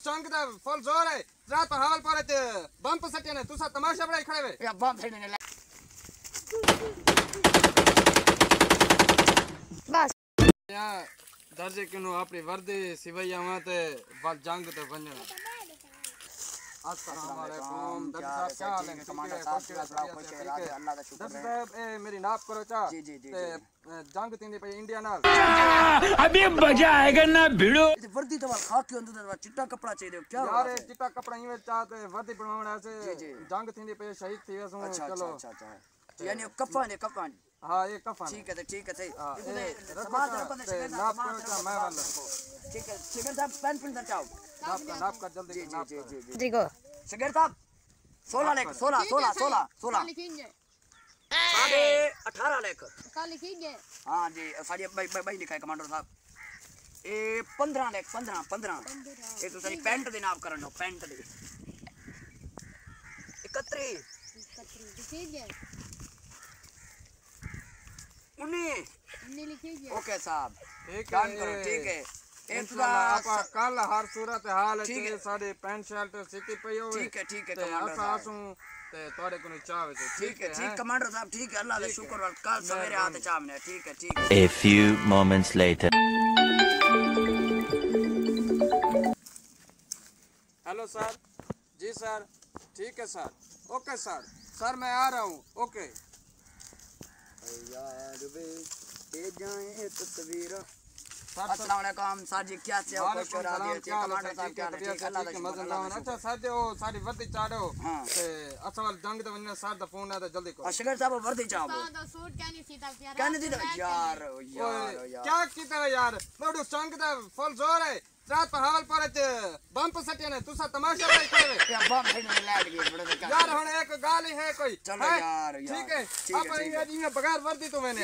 चंग दा फुल जोर है रात हावल पर ते बम पर सटे ने तुसा तमाशा बड़ाई खड़े वे या बम सटे ने बस या दर्जे किनो अपनी वर्दी सिवैया माते वल जंग ते वन्ने अस्सलाम वालेकुम दर्ज साहब क्या हाल है कमांडर साहब खुश है अल्लाह का शुक्र है दर्ज साहब ए मेरी नाप करो चा जी ते जंग तींदी पे इंडिया नाल अभी मजा आएगा ना भिड़ो वर्दी तो खाक के अंदर चिट्टा कपड़ा चाहिए क्या यार चिट्टा कपड़ा इवे चाहते वर्दी बनवाने से जंग तींदी पे शहीद थी वसो चलो अच्छा यानी कफन हां ये कफन ठीक है सही समाज नाप करो चा मैं वाला ठीक है शिगर साहब पेन चाओ नाप का जल्दी जी ठीक हो शिगर साहब 16 लिखेंगे 18 लेख कल लिखेंगे हां जी सारी भाई लिखा है कमांडर साहब ए 15 लेख 15 ये तो सारी पैंट दे नाप करन दो पैंट दे 31 लिखेंगे 19 लिखेंगे ओके साहब ठीक है एक आपा कल हर सूरत हाल है साडी पैंट शर्ट सिटी पई होवे ठीक है कमांडर साहब आसू ते तोड़े कोनी चावे ठीक है कमांडर साहब ठीक है अल्लाह का शुक्र कल सवेरे आते चावने ठीक है A few moments later hello sir ji sir ठीक है सर ओके सर मैं आ रहा हूँ ओके यार वे ये जाए तस्वीर अस्सलाम वालेकुम सर जी क्या से हो खुश रहा दिए कमांडर साहब क्या ठीक है अल्लाह का शुक्र अच्छा सर जो साडी वर्दी चाड़ो ते असवाल जंग ते वन्ने सर दा फोन आदा जल्दी करो अशगर साहब वर्दी चाहो दा सूट क्या नहीं सीता प्यारा क्या नहीं दी यार क्या कीता यार मोडू जंग दा फुल जोर है रात हावल पर ते बम पर सटे ने तुसा तमाशा बड़ाई खड़े वे क्या बम सटे ने लैट गए बड़े यार हुन एक गाल ही है कोई चलो यार ठीक है आप ये बगैर वर्दी तो मैंने